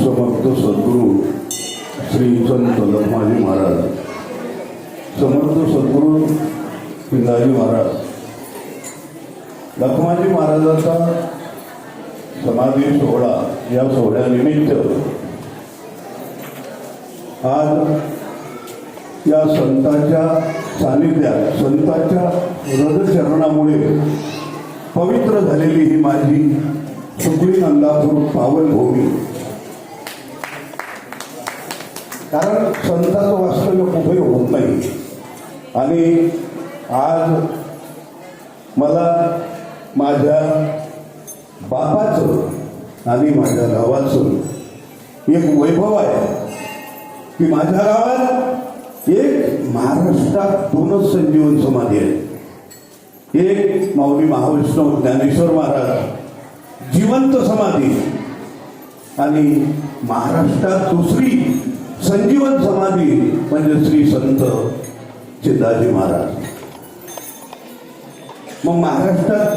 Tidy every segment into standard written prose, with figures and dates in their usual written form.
समर्थ सद्गुरू श्री संत लखमाजी महाराज, समर्थ सद्गुरू पिंगाजी महाराज, लखमाजी महाराजांचा समाधी सोहळा, या सोहळ्यानिमित्त आज या संतांच्या सानिध्यात, संतांच्या हृदयचरणामुळे पवित्र झालेली ही माझी सुकळी नंदापूर पावनभूमी. कारण संतांचं वास्तव्य कुठेही होत नाही. आणि आज मला माझ्या बापाचं आणि माझ्या गावाचं एक वैभव आहे की माझ्या गावात एक महाराष्ट्रात 2च संजीवन समाधी आहे. एक माऊली महाविष्णू ज्ञानेश्वर महाराज जिवंत समाधी, आणि महाराष्ट्रात दुसरी संजीवन समाधी म्हणजे श्री संत चिदाजी महाराज. मग महाराष्ट्रात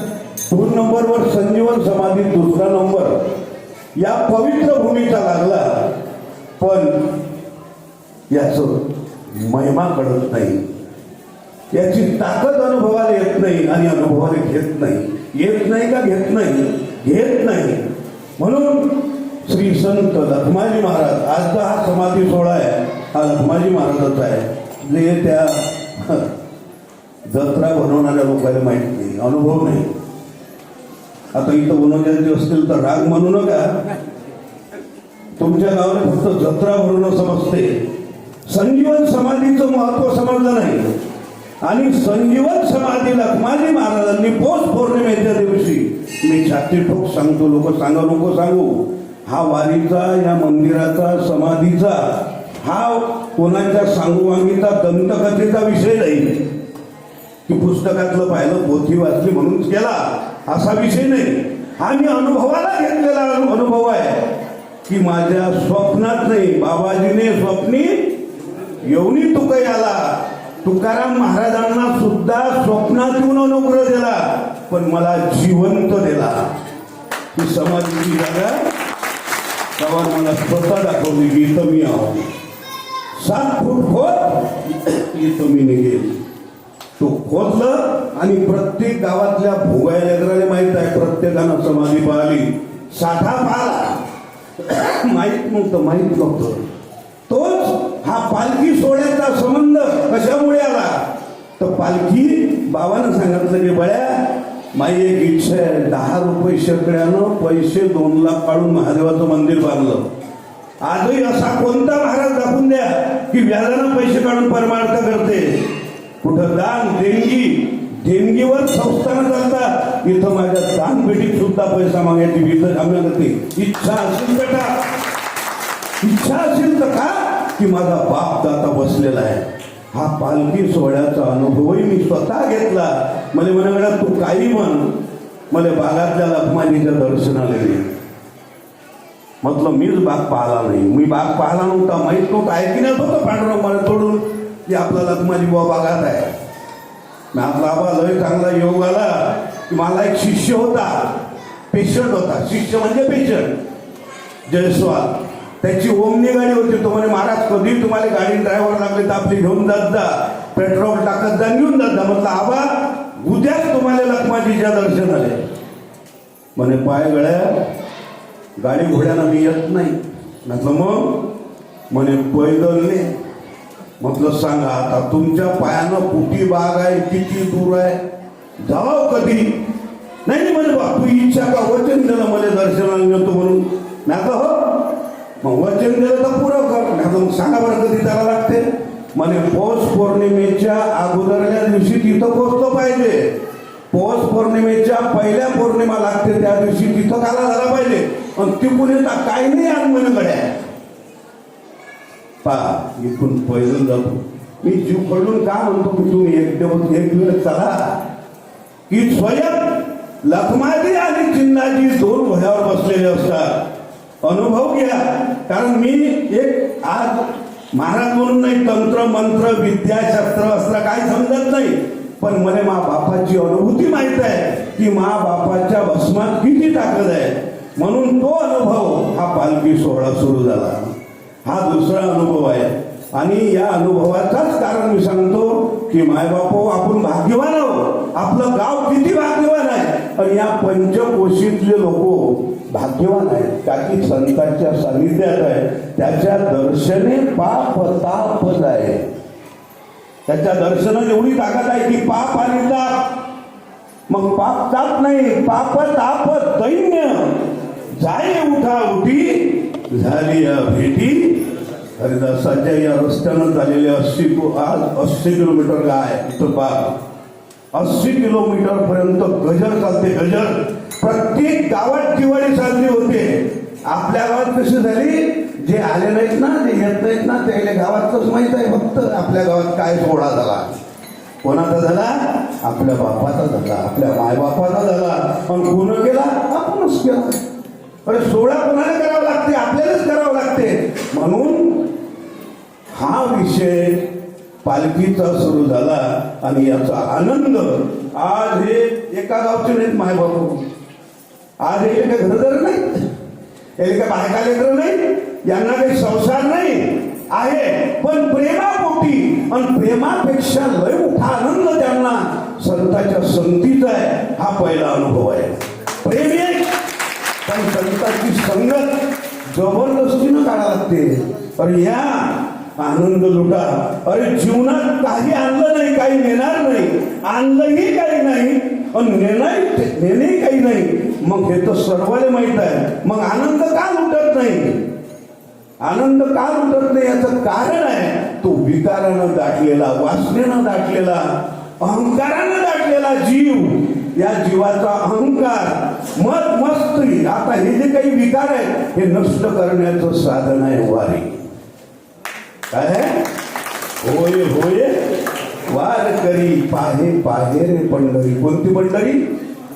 2 नंबरवर संजीवन समाधी, 2रा नंबर या पवित्र भूमीचा लागला. पण याचं महिमा कळत नाही, याची ताकद अनुभवाला येत नाही आणि अनुभवाला घेत नाही. येत नाही का घेत नाही? घेत नाही. म्हणून श्री संत लखमाजी महाराज, आजचा हा समाधी सोहळा आहे, हा लखमाजी महाराजाचा आहे. जे त्या जत्रा बनवणाऱ्या लोकांना माहित नाही, अनुभव नाही. आता इथं बनवण्याचे असतील तर राग म्हणू नका. तुमच्या गावाला फक्त जत्रा भरणं समजते, संजीवन समाधीचं महत्व समजलं नाही. आणि संजीवन समाधी लखमाजी महाराजांनी पौष पौर्णिमेच्या दिवशी, मी छाती ठोक सांगतो, लोक सांगा नको सांगू, हा वारीचा, या मंदिराचा, समाधीचा, हा कोणाच्या सांगुवांगीचा, दंतकथेचा विषय नाही की पुस्तकातलं पाहिलं, पोथी वाचली म्हणून केला, असा विषय नाही. हा मी अनुभवाला घेतलेला अनुभव आहे की माझ्या स्वप्नात नाही, बाबाजीने स्वप्नी येऊनी तुका याला. तुकाराम महाराजांना सुद्धा स्वप्नात येऊन अनुग्रह दिला, पण मला जिवंत दिला. ही समाधीची जागा तेव्हा मला स्वतः दाखवली की इथं मी आहो. 7 फूट खोद, इथं मी निघेल. तो खोदलं आणि प्रत्येक गावातल्या भोगाया लेकराला माहित आहे, प्रत्येकानं समाधी पाहिली, साठा पाहिला, माहीत नव्हतं. तोच हा पालखी सोहळ्याचा संबंध कशामुळे आला तर पालखी बाबानं सांगितलं की बळ्या, माझी एक इच्छा आहे, 10 रुपये शेकड्यानं पैसे 2 लाख काढून महादेवाचं मंदिर बांधलं. आजही असा कोणता महाराज दाखवून द्या की व्याजानं पैसे काढून परमार्थ करते. कुठं दान, देणगीवर संस्थानं चालतात, इथं माझ्या दानपेटीत सुद्धा पैसा मागायची भीत आम्ही. इच्छा असेल बेटा, इच्छा असेल तर का की माझा बाप दाता बसलेला आहे. हा पालखी सोहळ्याचा अनुभवही मी स्वतः घेतला. मला म्हणाला तू काही म्हण, मला बागातल्या लखमाजीच्या दर्शनाला गेले. म्हटलं मीच बाग पाहिला नाही, मी बाग पाहिला नव्हता, माहीत नव्हतं, ऐकण्यात होतं पांडुरंग मला तोडून की आपला लखमाजी बुवा बागात आहे. मी आपला आबा लय चांगला योग आला की मला एक शिष्य होता, पेशंट होता. शिष्य म्हणजे पेशंट, जयस्वाल. त्याची ओमनी गाडी होती. तो म्हणे महाराज कधी तुम्हाला गाडी ड्रायव्हर लागले तर आपली घेऊन जात जा, पेट्रोल टाकत जा, घेऊन जात जा. म्हटलं आबा उद्याच तुम्हाला लखमाजीच्या दर्शनाला. म्हणे पाय गळ्या, गाडी घोड्यानं मी येत नाही. म्हटलं मग? म्हणे पैदलने. म्हटलं सांगा आता तुमच्या पायानं कुठे बाग आहे, किती दूर आहे, जावा कधी? नाही म्हणे बा तू इच्छा का, वचन दिलं मला दर्शनाला नेतो म्हणून. म्हटलं हो, मग वचन दिलं तर पुरं कर. म्हटलं मग सांगा बरं कधी त्याला लागते? म्हणे पौष पौर्णिमेच्या अगोदरल्या दिवशी तिथं पोचलं पाहिजे. पौष पौर्णिमेच्या पहिल्या पौर्णिमा लागते त्या दिवशी तिथं काला झाला पाहिजे. पण तिकून येता काही नाही आगमन गड्या. पा इथून पैदल जातो मी, जीव पडून का म्हणतो की तुम्ही एक दिवस चला की स्वयं लखमाजी आणि चिन्नाजी 2 घोड्यावर बसलेले असतात. अनुभव घ्या. कारण मी एक आज महाराज म्हणून नाही, तंत्र मंत्र विद्या शास्त्र अस्त्र काही समजत नाही, पण मला मा बापाची अनुभूती माहित आहे की मा बापाच्या भस्मात किती ताकद आहे. म्हणून तो अनुभव हा पालखी सोहळा सुरू झाला. हा दुसरा अनुभव आहे. आणि या अनुभवाचाच कारण मी सांगतो की मायबापो आपण भाग्यवान आहोत. आपलं गाव किती भाग्यवान आहे. आणि या पंचकोशीतले लोक भाग्यवान आहेत. त्याची संतांच्या सानिध्यात आहे. त्याच्या दर्शने पाप ताप जाय. त्याच्या दर्शनात एवढी ताकद आहे की पाप आणि ताप, मग पाप ताप नाही, पाप ताप दैन्य जाय उठा उठी झाली या भेटी. हरिदासाच्या या रस्त्यानं झालेले 80 किलोमीटर काय तर पार 80 किलोमीटर पर्यंत गजर चालते. गजर प्रत्येक गावात दिवाळी साजरी होते. आपल्या गावात कशी झाली, जे आले नाहीत ना, जे येत नाहीत ना, त्याला गावातच माहित आहे फक्त आपल्या गावात काय सोहळा झाला. कोणाचा झाला? आपल्या बापाचा झाला, आपल्या मायबापाचा झाला. पण कोण केला? आपणच केला. अरे सोहळा कोणाला करावा लागते? आपल्यालाच करावं लागते. म्हणून हा विषय पालखीचा सुरू झाला. आणि याचा आनंद आज हे एका गावचे नाहीत मायबापू. आज हे काही घरदार नाही, हे काही बायका लेकरं नाही, यांना काही संसार नाही आहे, पण प्रेमापोटी आणि प्रेमापेक्षा लय मोठा आनंद त्यांना संतांच्या संगतीचा आहे. हा पहिला अनुभव आहे. प्रेम आहे, पण संतांची संगत जबरदस्तीनं काढावं लागते. अरे या आनंद लुटा. अरे जीवनात काही आणलं नाही, काही नेणार नाही, आणलंही काही नाही आणि नेणंही काही नाही. मग हे तर सर्वांना माहित आहे. मग आनंद का लुटत नाही? आनंद का लुटत नाही याचं कारण आहे तो विकारानं दाटलेला, वासनेनं दाटलेला, अहंकारानं दाटलेला जीव. या जीवाचा अहंकार, मत मस्ती, आता हे जे काही विकार आहेत हे नष्ट करण्याचं साधन आहे वारी. काय आहे? होय होय वार करी पाहे पाहे रे पंढरी. कोणती पंढरी?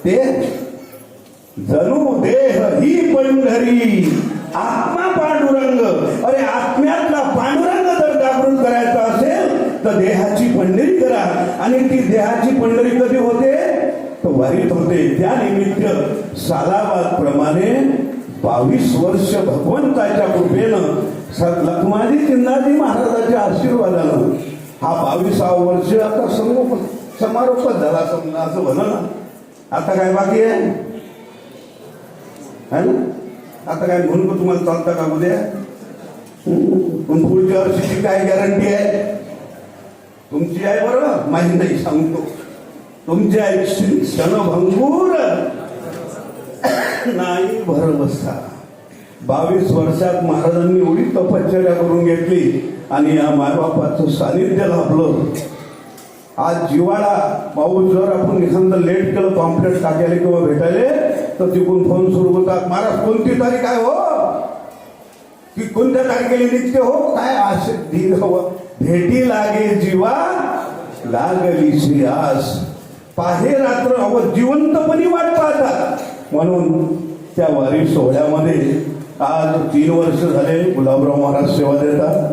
ते जणू देह ही पंढरी, आत्मा पांडुरंग. अरे आत्म्यातला पांडुरंग जर जागृत करायचा असेल तर देहाची पंढरी करा. आणि ती देहाची पंढरी कधी होते? तर वारीत होते. त्या निमित्त सालाबाद प्रमाणे 22 वर्ष भगवंताच्या कृपेनं लखमाजी चिंदाजी महाराजाच्या आशीर्वादानं हा 22वां वर्ष आता समारोपच झाला समजा असं म्हणा ना. आता काय बाकी आहे ना? आता काय म्हणून तुम्हाला चालता का उद्या? पण पुढच्या वर्षीची काय गॅरंटी आहे? तुमची आहे बरोबर, माहिती नाही सांगतो. तुमची आहे क्षणभंगूर नाही भरवसा. 22 वर्षात महाराजांनी एवढी तपश्चर्या करून घेतली आणि या मायबापाचं सानिध्य लाभलं. आज जिवाळा पाऊस जर आपण एखादं लेट केलं, पॉम्पलेट टाकायला किंवा भेटायला, तर तिकडून फोन सुरू होतात. महाराज कोणती तारीख आहे हो? की कोणत्या तारखेला निघते हो? काय आश भेटी लागे जीवा लागलीशी आस. पाहे रात्र अव जिवंतपणी वाट पाहतात. म्हणून त्या वारी सोहळ्यामध्ये आज 3 वर्ष झाले गुलाबराव महाराज सेवा देतात,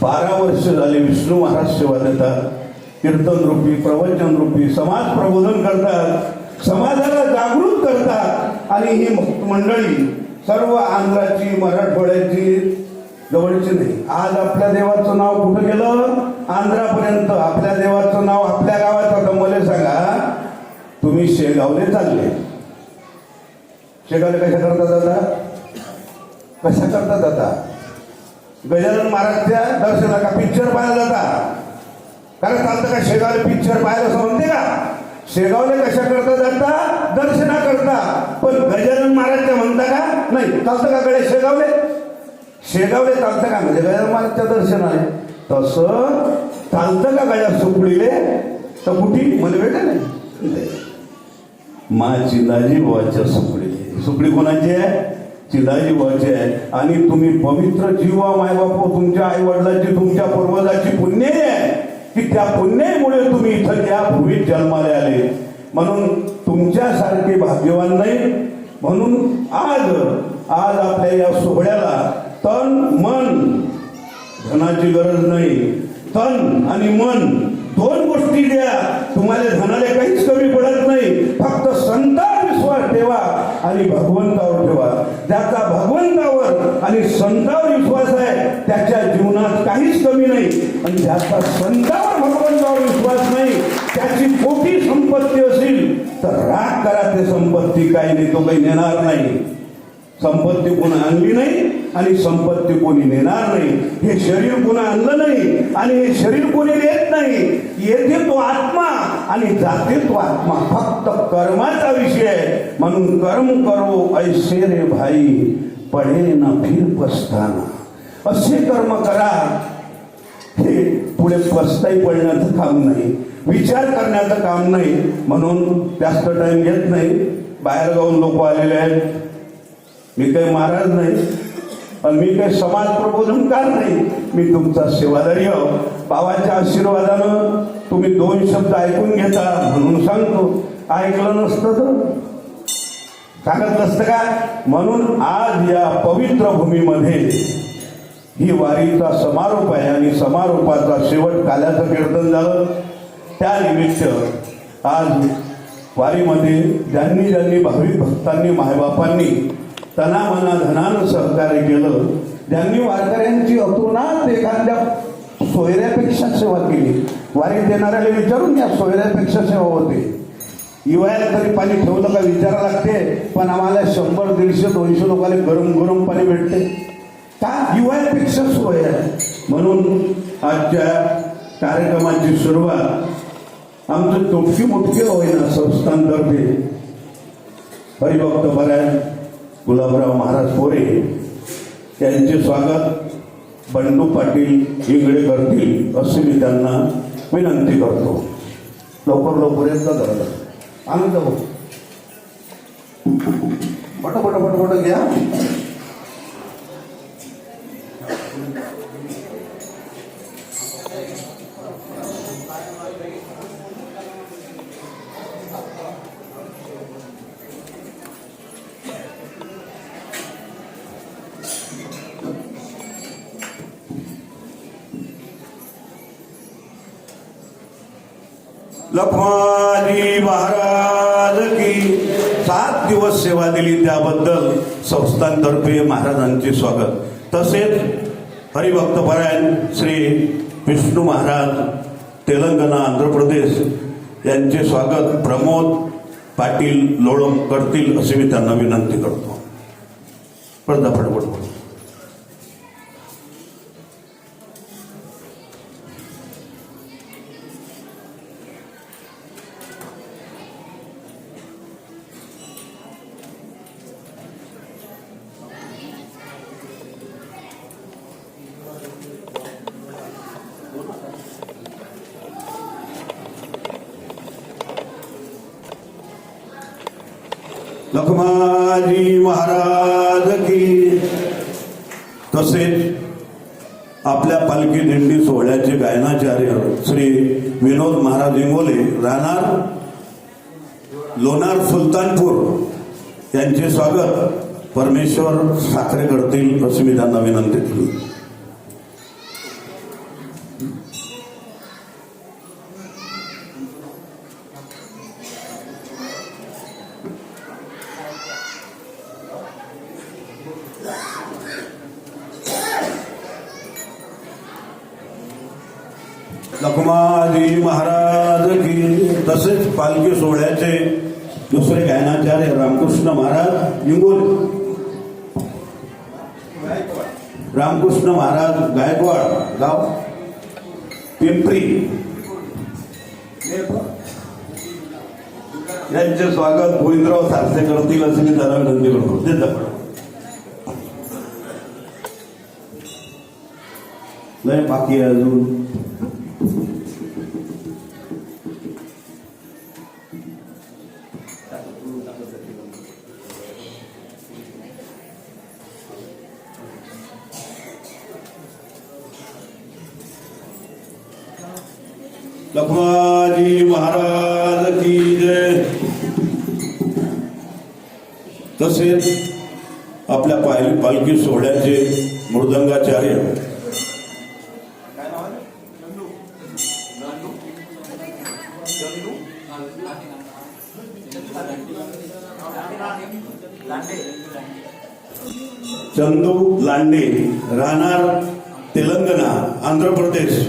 12 वर्ष झाले विष्णू महाराज सेवा देतात. कीर्तन रूपी, प्रवचन रूपी समाज प्रबोधन करतात, समाजाला जागृत करतात. आणि ही मंडळी सर्व आंध्राची, मराठवाड्याची, जवळची नाही. आज आपल्या देवाचं नाव कुठं गेलं? आंध्रापर्यंत. आपल्या देवाचं नाव आपल्या गावात. आता मला सांगा, तुम्ही शेगावले चालले, शेगावले कशा करता जाता? कशा करता जाता? गजानन महाराजच्या दर्शनाला का पिक्चर पाहायला जाता? कारण चालतं का शेगावले पिक्चर पाहायला समजते का? शेगावले कशा करता जाता? दर्शना करता. पण गजानन महाराजच्या म्हणता का? नाही. चालतं का गडे शेगावले? शेगावले चालतं का? म्हणजे गजानन महाराजच्या दर्शनाने. तसं चालतं का गजा सुकडीले? तर कुठे मला भेटा नाही. मा चिंदाजी बुवाच्या सुकडीले. सुकडी कोणाची आहे? चिंदाजी बुवाची आहे. आणि तुम्ही पवित्र जीवा मायबाप, तुमच्या आई वडिलांची, तुमच्या पूर्वजाची पुण्य आहे की त्या पुण्यामुळे तुम्ही इथं त्या भूमीत जन्माला आले. म्हणून तुमच्यासारखे भाग्यवान नाही. म्हणून आज आपल्या या सोहळ्याला तन मन, धनाची गरज नाही, तन आणि मन 2 गोष्टी द्या. तुम्हाला धनाला काहीच कमी पडत नाही. फक्त संतांवर विश्वास ठेवा आणि भगवंतावर ठेवा. ज्याचा भगवंतावर आणि संतावर विश्वास आहे त्याच्या जीवनात काहीच कमी नाही. आणि ज्याचा संतावर भगवंतावर विश्वास नाही, त्याची कोटी संपत्ती असेल तर राग करा, ते संपत्ती काही नाही, तो काही नेणार नाही. संपत्ती कोणी आणली नाही आणि संपत्ती कोणी नेणार नाही. हे शरीर कोणी आणलं नाही आणि हे शरीर कोणी नेत नाही. येथे तो आत्मा आणि जाते तो आत्मा. फक्त कर्माचा विषय आहे. म्हणून कर्म करो ऐसे रे भाई, पडे ना फिर पस्ताना. असे कर्म करा, हे पुढे पस्ताई पडण्याचं काम नाही, विचार करण्याचं काम नाही. म्हणून जास्त टाइम घेत नाही. बाहेर गावून लोक आलेले आहेत. मी काही महाराज नाही पण मी काही समाज प्रबोधनकार नाही. मी तुमचा सेवादारी आहो. बाबाच्या आशीर्वादानं तुम्ही 2 शब्द ऐकून घेता म्हणून सांगतो. ऐकलं नसतं तर सांगत नसतं का? म्हणून आज या पवित्र भूमीमध्ये ही वारीचा समारोप आहे आणि समारोपाचा शेवट काल्याचं कीर्तन झालं. त्यानिमित्त आज वारीमध्ये ज्यांनी ज्यांनी भाविक भक्तांनी मायबापांनी तना मना धनानं सहकार्य केलं, ज्यांनी वारकऱ्यांची अतुनात एखाद्या सोयऱ्यापेक्षा सेवा केली. वारीत देणाऱ्याला विचारून घ्या, सोयऱ्यापेक्षा सेवा होते. हिवाळ्यात तरी पाणी ठेवलं का विचारा लागते, पण आम्हाला 100, 150, 200 लोकांना गरम गरम पाणी भेटते का? हिवाळ्यापेक्षा सोय आहे. म्हणून आजच्या कार्यक्रमाची सुरुवात आमचं तोटकी मोठकी होईना संस्थांतर्फे हरिभक्त परायण गुलाबराव महाराज पोरे यांचे स्वागत बंडू पाटील इंगळे करतील असे मी त्यांना विनंती करतो. लवकर लवकर येत जरा आनंद हो. पट घ्या. लखमाजी महाराज की 7 दिवस सेवा दिली त्याबद्दल संस्थांतर्फे महाराजांचे स्वागत. तसेच हरिभक्तपरायण श्री विष्णू महाराज तेलंगणा आंध्र प्रदेश यांचे स्वागत प्रमोद पाटील लोळम करतील असे मी त्यांना विनंती करतो. पडपड लखमाजी महाराज की. तसेच आपल्या पालखी दिंडी सोहळ्याचे गायनाचार्य श्री विनोद महाराज इंगोले राहणार लोणार सुलतानपूर यांचे स्वागत परमेश्वर साखरे करतील अशी मी त्यांना विनंती केली. लखमाजी महाराज की. तसेच पालखी सोहळ्याचे दुसरे गायनाचार्य रामकृष्ण महाराज इंगोले रामकृष्ण महाराज गायकवाड गाव पिंपरी यांचे स्वागत गोविंदराव सारसे करतील असे मी त्यांना विनंती करतो. नाही बाकी अजून लखमाजी महाराज की जय. तसेच आपल्या पालखी सोहळ्याचे मृदंगाचार्य चंदू लांडे राहणार तेलंगणा आंध्र प्रदेश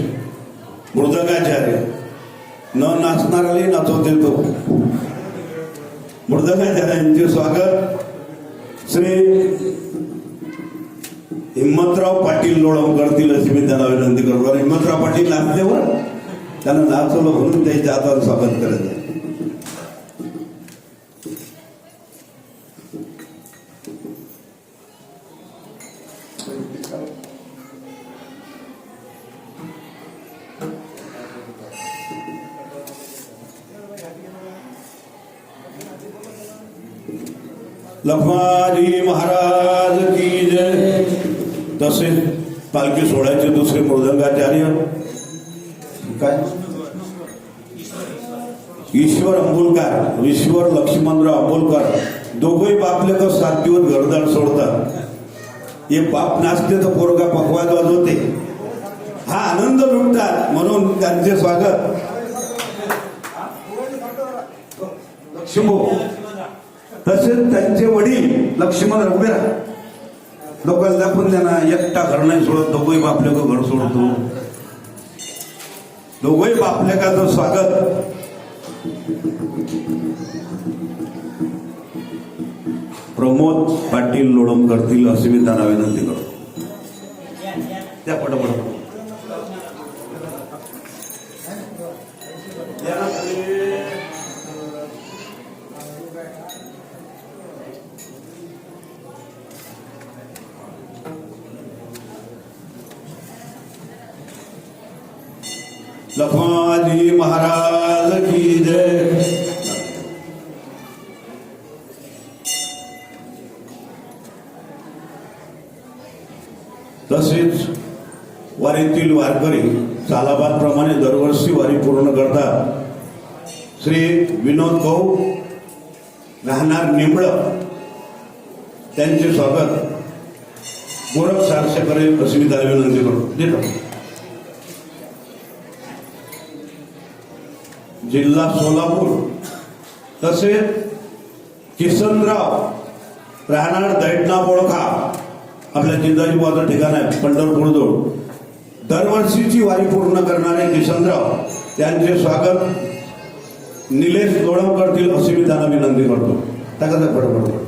मृदंगाचार्य न नाचणाऱ्याला नाचवते तो मृदंगाचार्यांचे स्वागत श्री हिम्मतराव पाटील लोळम करतील अशी मी त्यांना विनंती करतो. हिम्मतराव पाटील नाचल्यावर त्यांना नाचवलं म्हणून त्याच्या हातावर स्वागत करत आहे. लखमाजी महाराज की जय. तसेच पालखी सोहळ्याचे दुसरे मृदंगाचार्य काय ईश्वर अंबोलकर ईश्वर लक्ष्मणराव अंबोलकर दोघंही बापले तर 7 दिवस घरदार सोडतात. हे बाप नाचते तर पोरगा पकवाज वाजवते. हा आनंद लुटतात म्हणून त्यांचे स्वागत. शिंबो तसेच त्यांचे वडील लक्ष्मण रघुवीर लोकांना दाखवून त्यांना एकटा घर नाही सोडत. दोघंही बापले का घर सोडतो. दोघंही बापले का तर स्वागत. प्रमोद पाटील लोळम करतील अशी मी त्यांना विनंती करतो. त्या पटपट लखमाजी महाराज की जय. तसेच वारीतील वारकरी सालाबादप्रमाणे दरवर्षी वारी पूर्ण करतात. श्री विनोद गौ राहणार निंबळ त्यांचे स्वागत गोरख सारसे करेल अशी मी त्याला विनंती करतो. जिल्हा सोलापूर तसेच किसनराव राहणार दैठणा बोळखा आपल्या जिल्ह्याची बाजू ठिकाण आहे पंढरपूर जवळ. दरवर्षीची वारी पूर्ण करणारे किसनराव त्यांचे स्वागत निलेश लोळम करतील अशी मी त्यांना विनंती करतो. टाकायचं फटाफट.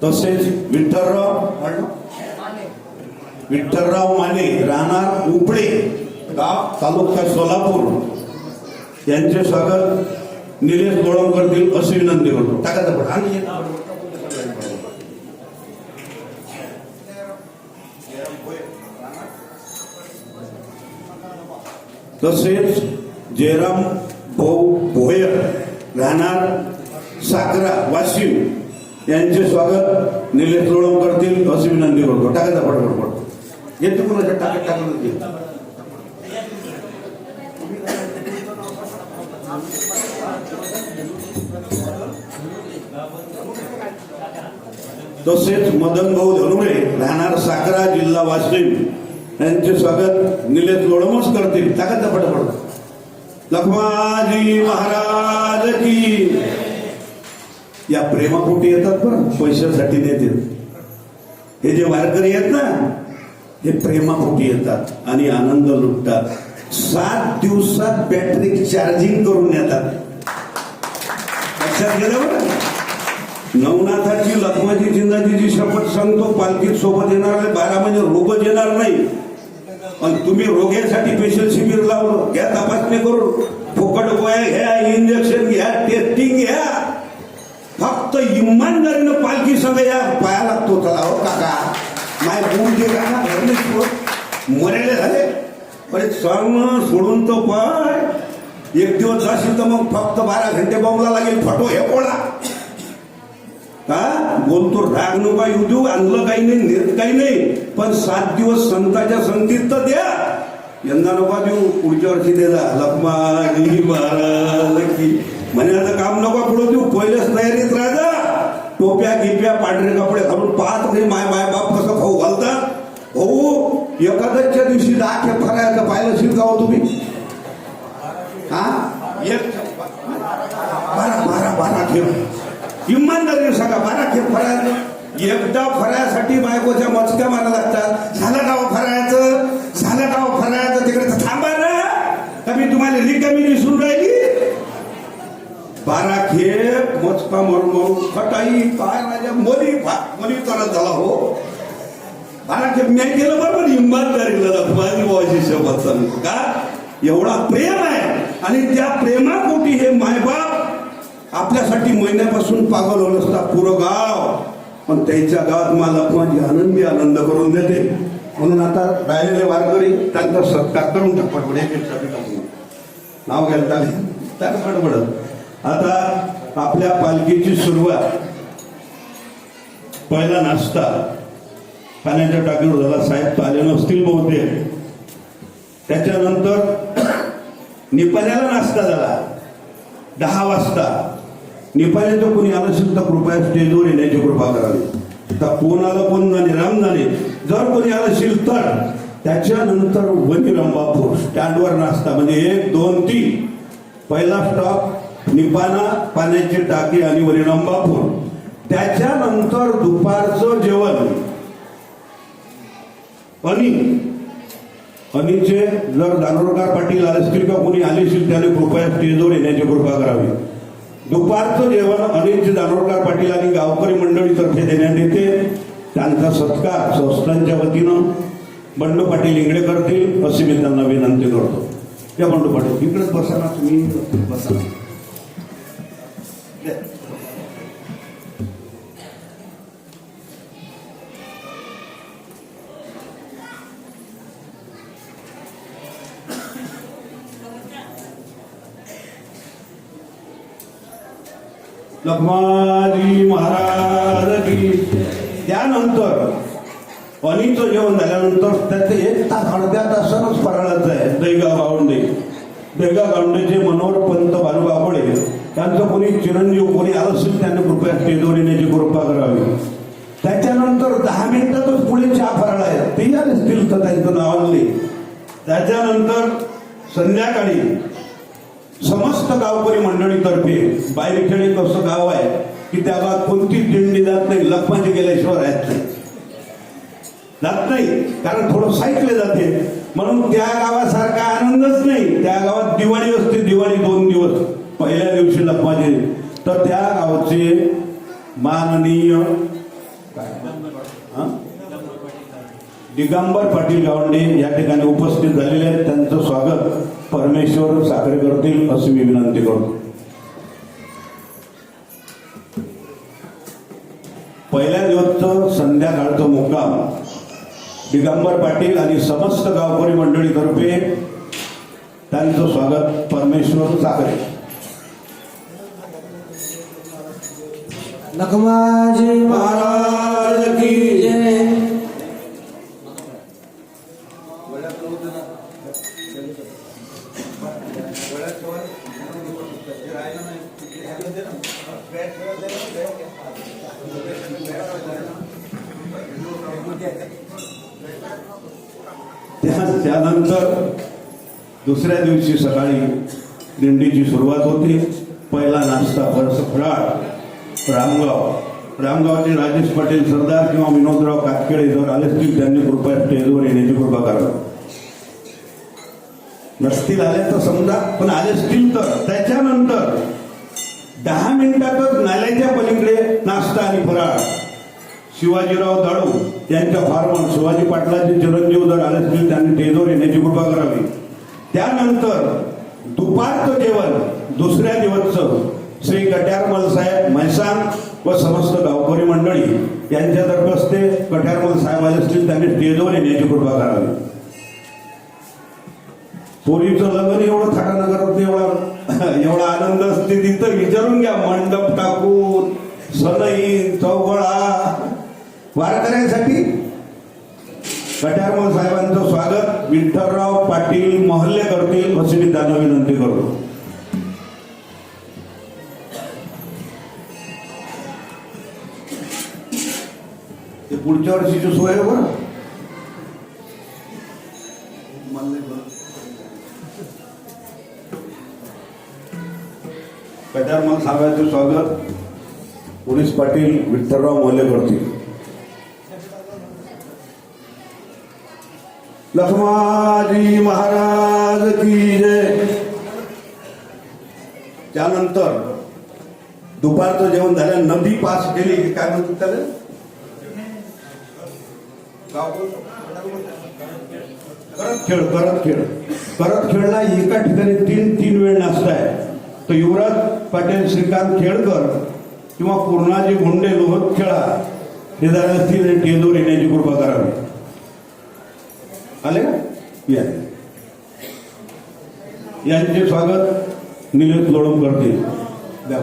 तसेच विठ्ठलराव माने राहणार उपळे गाव तालुका सोलापूर यांचे स्वागत निलेश लोळम करतील अशी विनंती करतो. टाकायचं पण तसेच जयराम भाऊ भोयर राहणार साकरा वाशिम यांचे स्वागत निलेश लोळम करतील अशी विनंती करतो. टाकायचा पटपट पडतो. येतो कोणाच्या टाकत टाकत. तसेच मदन भाऊ धनुरे राहणार साकरा जिल्हा वाशिम यांचे स्वागत निलेश लोळमच करतील. टाकायचा पटपट. लखमाजी महाराज की. या प्रेमापोटी येतात पण पैशासाठी नेतात. हे जे वारकरी आहेत ना हे प्रेमापोटी येतात आणि आनंद लुटतात. 7 दिवसात बॅटरी चार्जिंग करून येतात. लक्षात गेलं बरं. नवनाथाची लखमाजी जिंदाजीची शपथ सांगतो पालखीत सोबत येणार 12 महिने रोगच येणार नाही. पण तुम्ही रोग्यासाठी स्पेशल शिबिर लावलं. घ्या तपासणी करून फुकट गोळ्या घ्या इंजेक्शन घ्या टेस्टिंग घ्या. फक्त इमानदारीनं पालखी सगळं या पाया लागतो. चला हो काका माय बोल जे काका घरने मरेले झाले पण सण सोडून तो पाय एक दिवस जाशील तर मग फक्त 12 घंटे बॉम्बला लागेल. फटो हे पोळा का बोलतो. राग नका येऊ देऊ. आणलं काही नाही नेत काही नाही पण 7 दिवस संतांच्या संगतीत तर द्या. यंदा नका देऊ पुढच्या वर्षी दे जा. लखमाजी महाराज की. म्हणायचं काम नको पुढे देऊ. पहिलेच तयारीत राहा. टोप्या गिप्या पांढरे कपडे घालून पाहत नाही माय बाप कसं खाऊ घालतात. भाऊ एखाद्याच्या दिवशी दाखे फरायचं पाहिलं शिकावं तुम्ही. बारा खेळ इमानदारीने सांगा, 12 खेळ फराळ. एकदा फराळासाठी बायकोच्या मचक्या मारा लागतात. झालं गाव फराळाचं, झालं गाव फराळाचं, तिकडे थांबा ना, कमी तुम्हाला रिकामी दिसून राहिली. 12 खेळ मचका मरून खटाई काय राजा मली करत झाला हो. 12 खेळ मी केलं बरोबर इमानदारीला माझी भावाची शपथ सांगतो का, एवढा प्रेम आहे. आणि त्या प्रेमापोटी हे मायबाप आपल्यासाठी महिन्यापासून पागल होत असतात पुरं गाव, पण त्यांच्या गावात मला माझी आनंदी आनंद करून देते. म्हणून आता राहिलेले वारकरी त्यांचा सत्कार करून टाक. नाव घ्यायला त्याला पडपडत. आता आपल्या पालखीची सुरुवात, पहिला नाश्ता पाण्याच्या टाकीवर झाला. साहेब आले नसतील बहुतेक. त्याच्यानंतर निपाण्याला नाश्ता झाला 10 वाजता. निपाण्याचं कोणी आलं असेल तर कृपया स्टेजवर येण्याची कृपा करावी. तर कोण आलं कोण जाणे राम जाणे. जर कोणी आलं असेल तर त्याच्यानंतर वनी रंबापूर स्टँडवर नाश्ता, म्हणजे 1, 2, 3. पहिला स्टॉप निपाणा, पाण्याची टाकी आणि वनी रंबापूर. त्याच्यानंतर दुपारचं जेवण अनिचे जर दानोरकर पाटील आले असतील किंवा कोणी आले असतील त्याने कृपया स्टेजवर येण्याची कृपा करावी. दुपारचं जेवण अनिल दानोरकर पाटील आणि गावकरी मंडळीतर्फे देण्यात येते. त्यांचा सत्कार संस्थांच्या वतीनं बंडू पाटील इंगडे करतील अशी मी त्यांना विनंती करतो. या बंडू पाटील इकडेच बसा ना, तुम्ही बसा. लखमाजी महाराज की. त्यानंतर अनिचं जेवण झाल्यानंतर त्याचे 1 तास अर्ध्या तासानच फराळाचं आहे. दैगाव गावंडेचे मनोहर पंत बालूबाबडे त्यांचं कोणी चिरंजीव कोणी आलं असेल त्यांनी कृपया स्टेजवर येण्याची कृपा करावी. त्याच्यानंतर 10 मिनिटातच पुढे चहा फराळ आहे, ते आले असतील तर त्यांचं नाव आणले. त्याच्यानंतर संध्याकाळी समस्त गावकरी मंडळीतर्फे बायखेडे कसं गाव आहे की त्या गावात कोणतीच दिंडी जात नाही, लखमाजी गेल्याशिवाय जात नाही. कारण थोडं सायकले जाते, म्हणून त्या गावासारखा आनंदच नाही. त्या गावात दिवाळी असते, दिवाळी 2 दिवस. पहिल्या दिवशी लखमाजी, तर त्या गावचे माननीय दिगंबर पाटील गावंडे या ठिकाणी उपस्थित झालेले आहेत. त्यांचं स्वागत परमेश्वर साखरे करतील अशी मी विनंती करतो. पहिल्या दिवसचं संध्याकाळचं मुक्काम दिगंबर पाटील आणि समस्त गावकरी मंडळीतर्फे त्यांचं स्वागत परमेश्वर साखरे. लखमाजी महाराज की जय. त्यानंतर दुसऱ्या दिवशी सकाळी दिंडीची सुरुवात होती. पहिला नाश्ता फराळ रामगावचे राजेश पाटील सरदार किंवा विनोदराव कातकेडे जर आले असतील त्यांनी कृपया स्टेजवर येण्याची कृपा करावी. नसतील आले तर समजा, पण आले असतील तर. त्याच्यानंतर 10 मिनिटातच नाल्याच्या पलीकडे नाश्ता आणि फराळ शिवाजीराव दाळू यांच्या फार्मर शिवाजी पाटलाचे चिरंजीव जर आले असतील त्यांनी स्टेजवर येण्याची कृपा करावी. त्यानंतर दुपारचं जेवण दुसऱ्या दिवसचं श्री कट्यारमल साहेब म्हैसाण व समस्त गावकरी मंडळी यांच्यातर्फे असते. कट्यारमल साहेब आले असतील त्यांनी स्टेजवर येण्याची कृपा करावी. पोरीचं लग्न एवढं थाटानं करत एवढा आनंद असते तिथं विचारून घ्या. मंडप टाकून सनई चौघळा वारकऱ्यांसाठी कट्यारमल साहेबांचं स्वागत विठ्ठलराव पाटील मोहल्ले करतील अशी मी त्यांना विनंती करतो. ते पुढच्या वर्षीची सोय आहे बरं. गजानन साहेबांचे स्वागत पोलीस पाटील विठ्ठलराव मोले करतील. लखमाजी महाराज की जय. त्यानंतर दुपारचं जेवण झालं, नदी पास केली की काय म्हणतात त्याला, करत खेळला एका ठिकाणी तीन वेळ नाश्ता आहे. तर युवराज पाटील श्रीकांत खेळकर किंवा पूर्णाजी भोंडे लोहत खेळा हे जरा असतील टेजवर येण्याची कृपा करावी. आले का? या यांचे स्वागत निलेश लोळम करतील. द्या.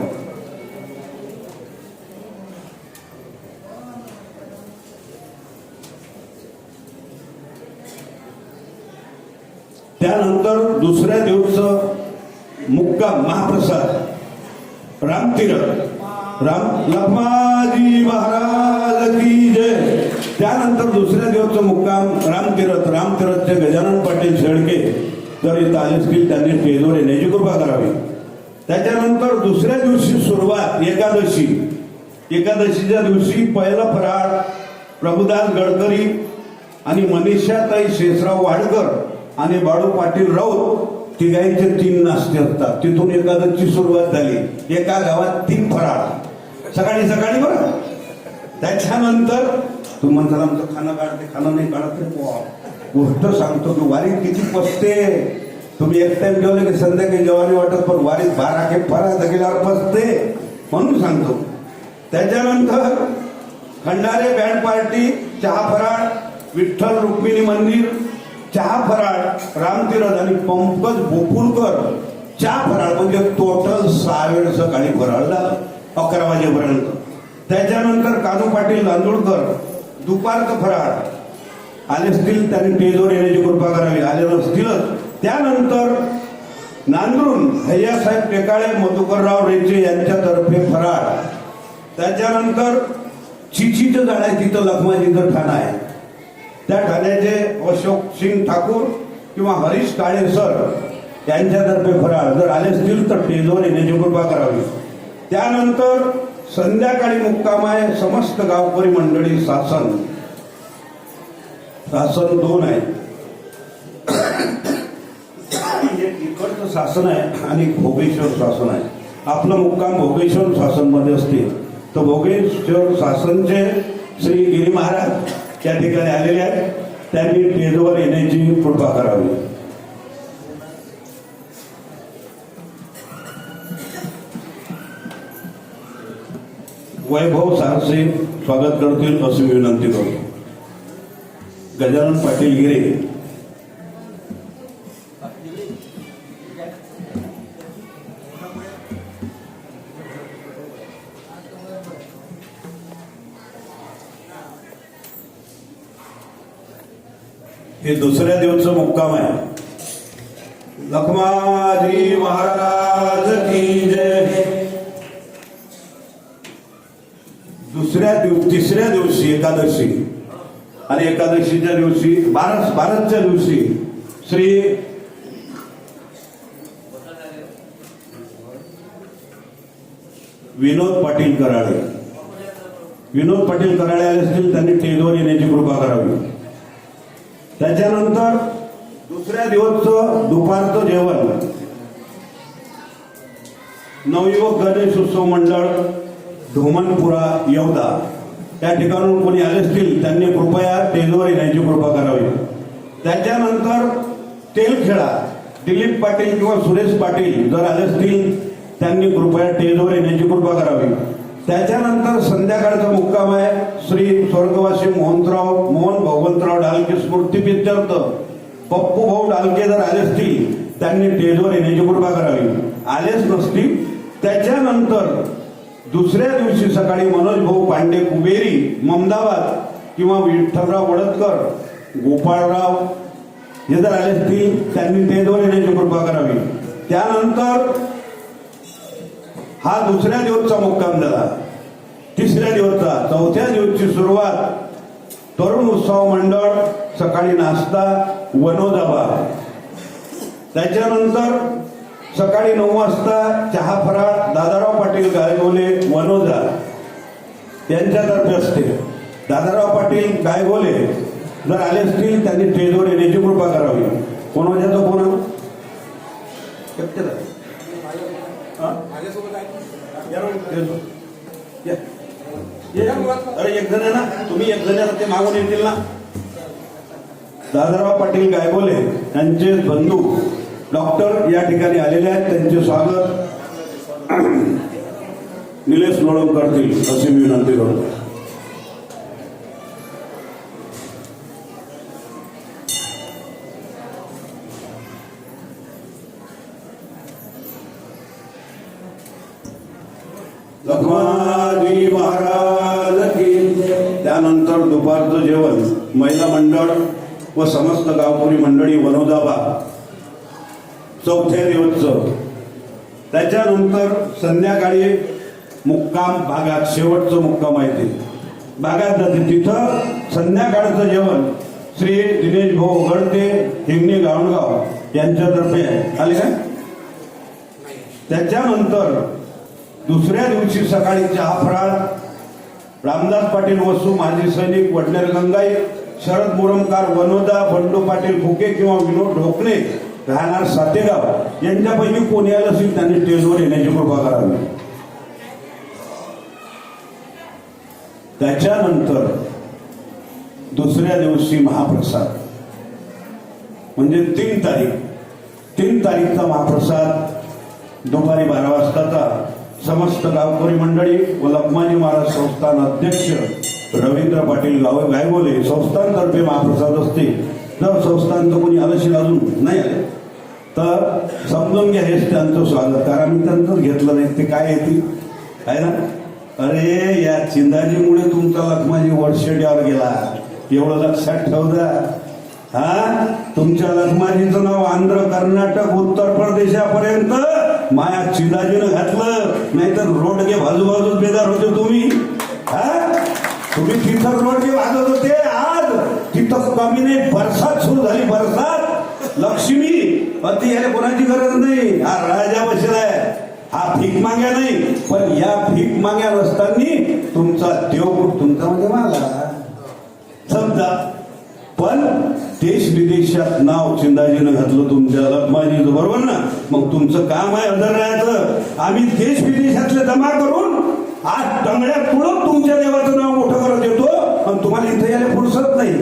त्यानंतर दुसऱ्या दिवस मुक्काम महाप्रसाद रामतीरथ लखमाजी महाराज की जय. त्यानंतर दुसऱ्या दिवसचं मुक्काम रामतीरथचे गजानन पाटील शेळके जर इथं आले असतील त्यांनी स्टेजवर येण्याची कृपा करावी. त्याच्यानंतर दुसऱ्या दिवशी सुरुवात एकादशीच्या दिवशी पहिला फराळ प्रभुदास गडकरी आणि मनीषाताई शेषराव वाडकर आणि बाळू पाटील राऊत तिघांचे 3 नाश्ते असतात. तिथून एकादशीची सुरुवात झाली. एका गावात 3 फराळ सकाळी बरं. त्याच्यानंतर तुम्ही म्हणताल आमचं खाणं काढते, खाणं नाही काढत. गोष्ट सांगतो की वारीत किती पसते. तुम्ही एक टाइम जेवले की संध्याकाळी जेवानी वाटत, पण वारीत 12 के फराळ गेल्यावर पसते म्हणून सांगतो. त्याच्यानंतर खंडारे बँड पार्टी चहा फराळ, विठ्ठल रुक्मिणी मंदिर चहा फराळ, रामतीरथ आणि पंकज बोपुलकर चहा फराळ, म्हणजे टोटल 6 वेळ सकाळी फराळ झाला 11 वाजेपर्यंत. त्याच्यानंतर कानू पाटील लांदुळकर दुपारचं फराळ आले असतील त्यांनी टेजवर येण्याची कृपा करावी. आले नसतीलच. त्यानंतर नांदूरून भैयासाहेब टेकाळे मधुकरराव रेचे यांच्यातर्फे फराळ. त्याच्यानंतर चिचीचं झाड आहे तिथं लखमाजीचं ठाणं आहे. त्या ठाण्याचे अशोक सिंग ठाकूर किंवा हरीश काळे सर यांच्यातर्फे फराळ जर आले असतील तर टेजवर येण्याची कृपा करावी. त्यानंतर संध्याकाळी मुक्काम आहे समस्त गावकरी मंडळी शासन 2 आहे. एक इकडचं शासन आहे आणि भोगेश्वर शासन आहे. आपलं मुक्काम भोगेश्वर शासन मध्ये असते. तर भोगेश्वर शासनचे श्री गिरी महाराज त्या ठिकाणी आलेले आहेत. त्यांनी टेजवर येण्याची कृपा करावी. वैभव सारसे स्वागत करतील अशी विनंती करतो. गजानन पाटील गिरे हे दुसऱ्या दिवसचं मुक्काम आहे. लखमाजी महाराज की जय. तिसऱ्या दिवशी एकादशी आणि एकादशीच्या दिवशी बारसच्या दिवशी श्री विनोद पाटील कराळे आले असतील त्यांनी टेजवर येण्याची कृपा करावी. त्याच्यानंतर दुसऱ्या दिवसचं दुपारचं जेवण नवयुवक गणेश उत्सव मंडळ धोमनपुरा येवदा त्या ठिकाणून कोणी आले असतील त्यांनी कृपया टेजवर येण्याची कृपा करावी. त्याच्यानंतर तेलखेडा दिलीप पाटील किंवा सुरेश पाटील जर आले असतील त्यांनी कृपया टेजवर येण्याची कृपा करावी. त्याच्यानंतर संध्याकाळचा मुक्काम आहे श्री स्वर्गवासी मोहन भगवंतराव डालके स्मृती प्रित्यर्थ पप्पू भाऊ डालके जर आले असतील त्यांनी टेजवर येण्याची कृपा करावी. आलेच नसतील. त्याच्यानंतर दुसऱ्या दिवशी सकाळी मनोज भाऊ पांडे कुबेरी ममदाबाद किंवा विठ्ठलराव वडतकर गोपाळराव हे जर आले असतील त्यांनी टेजवर येण्याची कृपा करावी. त्यानंतर हा दुसऱ्या दिवसचा मुक्काम झाला. तिसऱ्या दिवसचा चौथ्या दिवसची सुरुवात तरुण उत्सव मंडळ सकाळी नाश्ता वनोदाबा. त्याच्यानंतर सकाळी 9 वाजता चहा फराळ दादा गायगोले जर आले असतील त्यांनी स्टेजवर येण्याची कृपा करावी. कोणाच्या तो कोणा अरे एक जण आहे ना, तुम्ही एक जण ते मागून येतील ना. दादाराव पाटील गायगोले यांचे बंधू डॉक्टर या ठिकाणी आलेले आहेत. त्यांचे स्वागत निलेश लोळम करतील अशी मी विनंती करतो. लखमाजी महाराज की. त्यानंतर दुपारचं जेवण महिला मंडळ व समस्त गावकरी मंडळी वनोजाबा चौथ्या दिवसचं. त्याच्यानंतर संध्याकाळी मुक्काम भागात, शेवटचं मुक्काम आहे ते भागात जाते. तिथं संध्याकाळचं जेवण श्री दिनेश भाऊ उघडते हिंगणी गावणगाव यांच्यातर्फे आहे. आले काय? त्याच्यानंतर दुसऱ्या दिवशी सकाळी चहा फराळ रामदास पाटील वसू माजी सैनिक वडनेर गंगाई शरद मुरमकार वनोदा बंडू पाटील फुके किंवा विनोद ढोकणे राहणार सातेगाव यांच्यापैकी कोणी आलं असेल त्यांनी स्टेजवर येण्याची कृपा करावी. त्याच्यानंतर दुसऱ्या दिवशी महाप्रसाद म्हणजे 3 तारीखचा महाप्रसाद दुपारी 12 वाजताचा समस्त गावकरी मंडळी व लखमाजी महाराज संस्थान अध्यक्ष रवींद्र पाटील गायगोले संस्थानतर्फे महाप्रसाद असते. जर संस्थानचं कोणी आलं असेल अजून नाही आले तर समजून घ्या हेच त्यांचं स्वागत, कारण मी त्यांचंच घेतलं नाही. ते काय येतील आहे ना. अरे या चिंदाजीमुळे तुमचा लखमाजी वडशेड्यावर गेला एवढं लक्षात ठेवता. हा तुमच्या लखमाजीचं नाव आंध्र कर्नाटक उत्तर प्रदेशापर्यंत माया चिंदाजीनं घातलं, नाहीतर रोडगे बाजूबाजूच बेदार होते तुम्ही. हा तुम्ही तिथं रोडगे वाजत होते, आज तिथं कमी नाही. बरसात सुरू झाली, बरसात लक्ष्मी अति यायला कोणाची गरज नाही. हा राजा बसलाय, हा भीक माग्या नाही. पण या भीक माग्या नसताना तुमचा देव तुमचा म्हणजे मला समजा. पण देश विदेशात नाव चिंदाजीनं घातलं तुमच्या लखमाजीचं, बरोबर ना. मग तुमचं काम आहे हजर राहायचं. आम्ही देश विदेशातले जमा करून आज टंगड्यात तुळत तुमच्या देवाचं नाव मोठं करत येतो. पण तुम्हाला इथे यायला फुरसत नाही.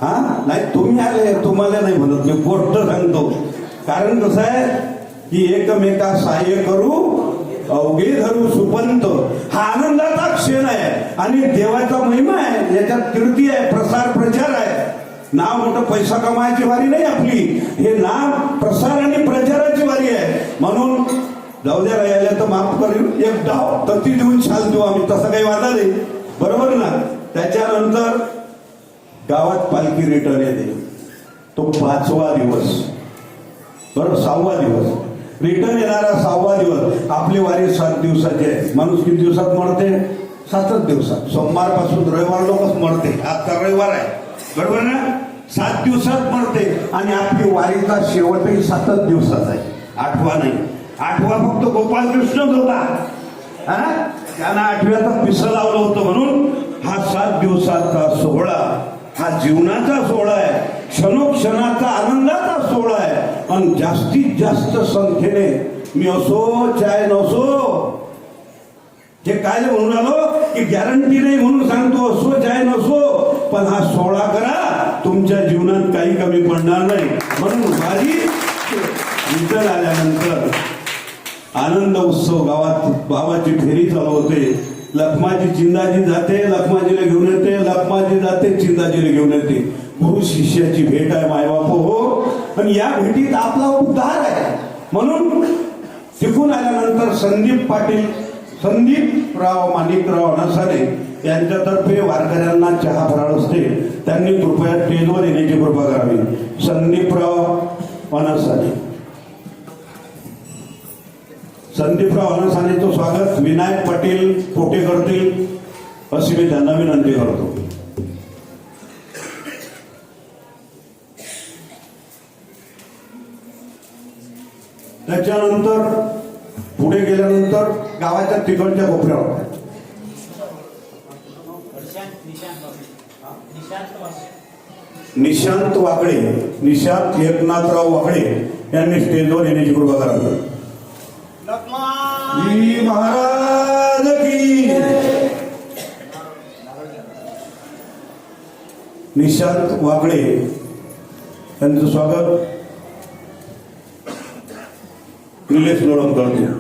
हा नाही तुम्ही आले, तुम्हाला नाही म्हणत, मी गोष्ट सांगतो. कारण कसं आहे की एकमेका सहाय्य करू अवघे धरू सुपंत, हा आनंदाचा क्षण आहे आणि देवाचा महिमा आहे. याच्यात कीर्ती आहे, प्रसार प्रचार आहे. नाव मोठं पैसा कमायची वारी नाही आपली, हे नाव प्रसार आणि प्रचाराची वारी आहे. म्हणून जाऊ द्या राहिल्या तर माफ करेल एक डाव तर ती देऊन छाल देऊ आम्ही, तसं काही वादा नाही, बरोबर ना. त्याच्यानंतर गावात पालखी रिटर्न येते, तो 5वा दिवस, बरोबर 6वा दिवस रिटर्न येणारा 6वा दिवस. आपली वारी 7 दिवसाची आहे. माणूस किती दिवसात मरते? 7च दिवसात. सोमवारपासून रविवार लोकच मरते. आता रविवार आहे, बरोबर ना. 7 दिवसात मरते आणि आपली वारीचा शेवटही 7च दिवसाचा आहे, 8वा नाही. 8वा फक्त गोपालकृष्णच होता. हा त्यांना 8व्याचा पिसं लावलं होतं. म्हणून हा 7 दिवसाचा सोहळा हा जीवनाचा सोहळा आहे, क्षणोक्षणाचा आनंदाचा सोहळा आहे. आणि जास्तीत जास्त संख्येने मी असो चाहे नसो, हे काय म्हणून आलो की गॅरंटी नाही म्हणून सांगतो, असो चाहे नसो, पण हा सोहळा करा, तुमच्या जीवनात काही कमी पडणार नाही. म्हणून वारी रिटर्न आल्यानंतर आनंद उत्सव गावात भावाची फेरी चालू होते. लखमाजी चिंदाजी जाते, लखमाजीला घेऊन येते, लखमाजी जाते, चिंदाजीला घेऊन येते. गुरु शिष्याची भेट आहे मायबाप हो. पण या भेटीत आपला उद्धार आहे. म्हणून तिकून आल्यानंतर संदीपराव माणिकराव अनसाने यांच्यातर्फे वारकऱ्यांना चहा फराळ असते. त्यांनी कृपया स्टेजवर येण्याची कृपा करावी. संदीपराव अनसानेचं स्वागत विनायक पाटील पोटे करतील अशी मी त्यांना विनंती करतो. त्याच्यानंतर पुढे गेल्यानंतर गावाच्या तिकडच्या कोपऱ्यावर निशांत वाकडे, निशांत एकनाथराव वाकडे यांनी स्टेजवर येण्याची कृपा करावी. श्री महाराज की. निशांत वाकडे यांचं स्वागत निलेश लोळम करतो.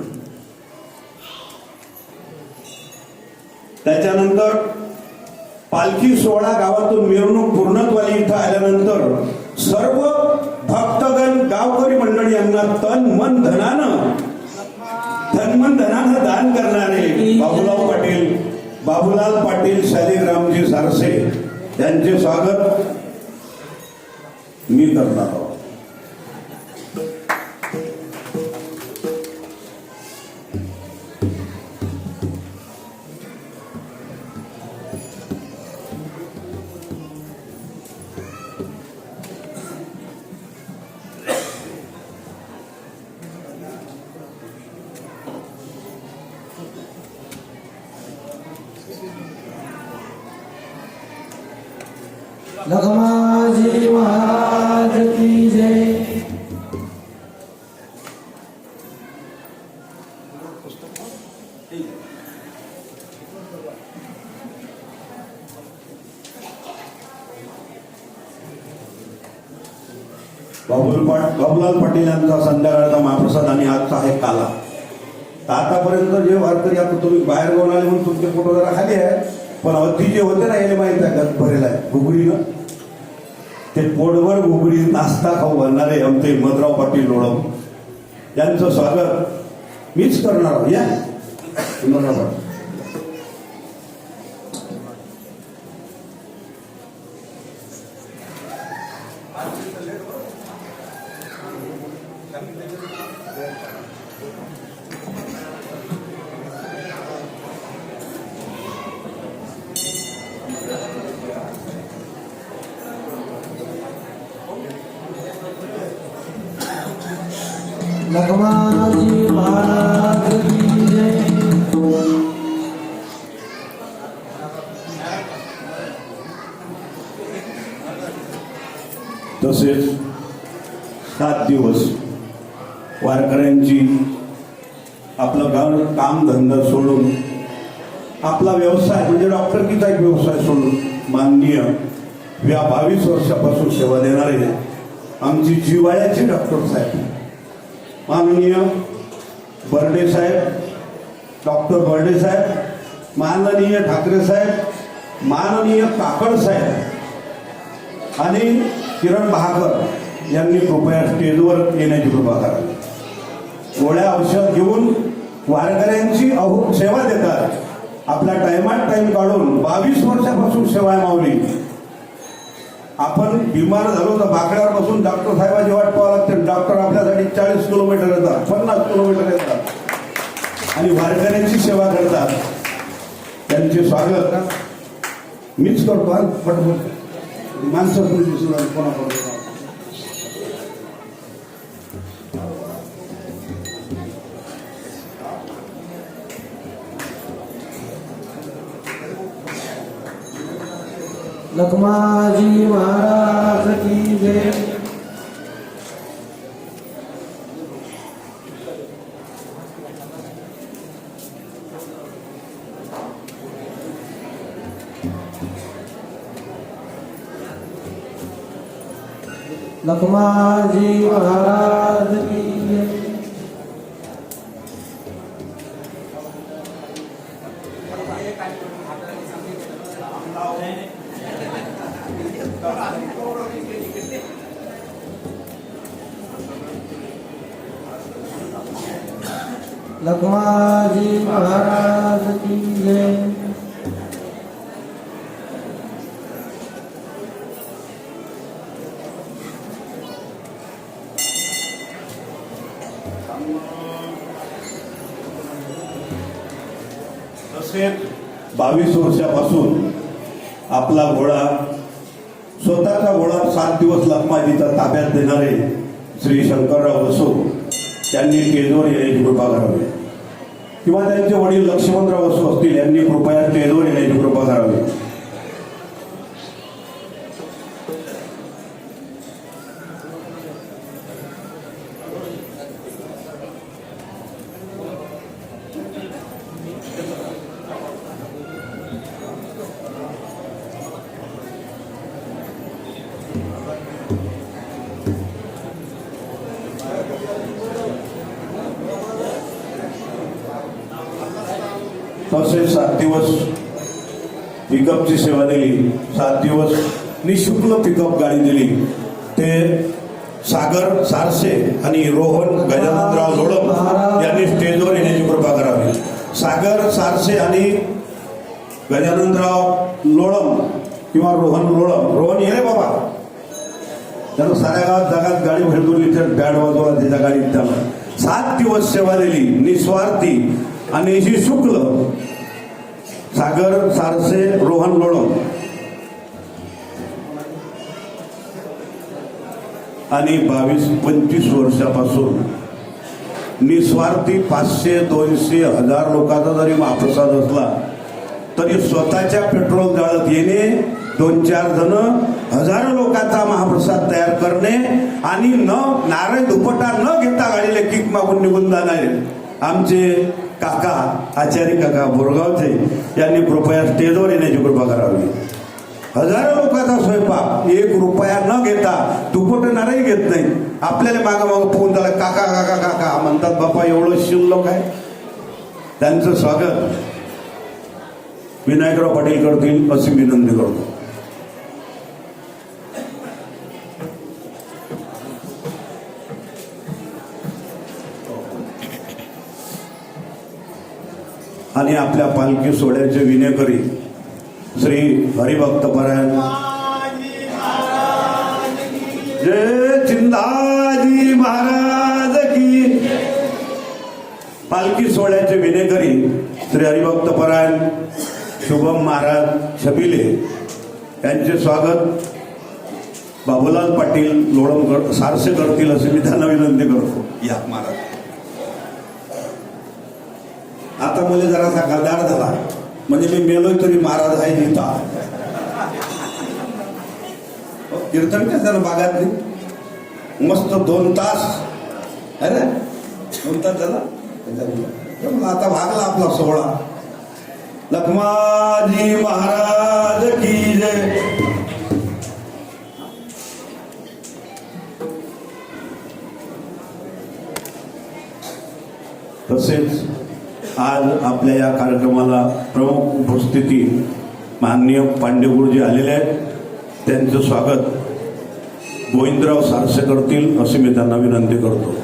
त्याच्यानंतर पालखी सोहळा गावातून मिरवणूक पूर्णत्वाली इथं आल्यानंतर सर्व भक्तगण गावकरी मंडळी यांना तन मन धनानं दान करणारे बाबूलाल पाटील शालिग्रामजी सारसे यांचे स्वागत मी करणार आहोत. लखमाजी महाराज की जय. बाबूलाल पाटील यांचा संध्याकाळचा महाप्रसाद आणि आजचा आहे काला. तर आतापर्यंत जे वारकरी, आता तुम्ही बाहेर घेऊन आले म्हणून तुमचे फोटो जरा खाली आहे, पण अवधी जे होते ना याला माहिती आहे गत भरेला आहे घुगडीनं. ते पोटभर घुगडी नाश्ता खाऊ घालणारे आमचे हिम्मतराव पाटील लोळम यांचं स्वागत मीच करणार आहोत. या हिम्मतराव पाटील. लखमाजी महाराज की जय. तसेच 7 दिवस वारकऱ्यांची आपलं काम धंदा सोडून, आपला व्यवसाय म्हणजे डॉक्टरकीचा एक व्यवसाय सोडून माननीय 22 वर्षापासून सेवा देणारे आमची जिव्हाळ्याचे डॉक्टर साहेब माननीय बर्डे साहेब, डॉक्टर बर्डे साहेब, माननीय ठाकरे साहेब, माननीय काकड साहेब आणि किरण बहाकर यांनी कृपया स्टेजवर येण्याची कृपा करावी. गोळ्या औषध घेऊन वारकऱ्यांची सेवा देतात. आपला टाइमात टाइम काढून 22 वर्षापासून सेवा आहे माऊली. आपण बिमार झालो तर बाकड्यावर बसून डॉक्टर साहेबांची वाट पाहावं लागते. डॉक्टर आपल्यासाठी 40 किलोमीटर येतात, 50 किलोमीटर येतात आणि वारकऱ्यांची सेवा करतात. त्यांचे स्वागत मीच करतो. पटपट माणसं कोणाकडे लखमाजी महाराज की जय. लखमाजी महाराज की जय. लखमाजी महाराज की जय. तसेच 22 वर्षापासून आपला घोडा, स्वतःचा घोडा 7 दिवस लखमाजीचा ताब्यात देणारे श्री शंकरराव बसो त्यांनी स्टेजवर येण्याची कृपा करावी. किंवा त्यांचे वडील लक्ष्मणराव बसो असतील, यांनी कृपया स्टेजवर येण्याची कृपा करावी. तसेच 7 दिवस पिकअपची सेवा दिली, 7 दिवस निशुल्क पिकअप गाडी दिली. ते सागर सारसे आणि रोहन गजाननराव लोळम यांनी स्टेजवर येण्याची कृपा करावी. सागर सारसे आणि गजाननराव लोळम किंवा रोहन लोळम, रोहन ये रे बाबा, त्यानं साऱ्या गावात जगात गाडी भेटवली, तर बॅड वाजवला त्याच्या गाडीत. त्याला 7 दिवस सेवा दिली निस्वार्थी आणि ही शुक्ल. सागर सारसे, रोहन लोळम आणि 22-25 वर्षापासून निस्वार्थी 500, 200, 1000 लोकांचा जरी महाप्रसाद असला तरी स्वतःच्या पेट्रोल जाळत येणे, 2-4 जण हजारो लोकांचा महाप्रसाद तयार करणे आणि नारळ दुपटा न घेता गाडीला किक मागून निघून जाणारे आमचे काका आचार्य काका बोरगावचे यांनी कृपया स्टेजवर येण्याची कृपा करावी. हजारो लोकांचा स्वयंपाक 1 रुपया न घेता, दुपट नारळही घेत नाही. आपल्याला मागं पोहून त्याला काका काका काका म्हणतात. बापा एवढं शिल्लक आहे. त्यांचं स्वागत विनायकराव पाटील करतील अशी विनंती करतो. आणि आपल्या पालखी सोहळ्याचे विनेकरी श्री हरिभक्तपरायण जय चिंदाजी महाराज की. पालखी सोहळ्याचे विनेकरी श्री हरिभक्तपरायण शुभम महाराज छबिले यांचे स्वागत बाबूलाल पाटील लोळम सारसे करतील असे मी त्यांना विनंती करतो. या महाराज. आता मला जरासा गदार झाला, म्हणजे मी मेलोय तरी महाराज आहे तिथं. कीर्तन काय झालं बागातली मस्त 2 तास आहे ना, 2 तास झाला. आता भागला आपला सोहळा. लखमाजी महाराज की जय. तसेच आज आपल्या या कार्यक्रमाला प्रमुख उपस्थिती माननीय पांडे गुरुजी आलेले आहेत. त्यांचं स्वागत गोविंदराव सारसे करतील अशी मी त्यांना विनंती करतो.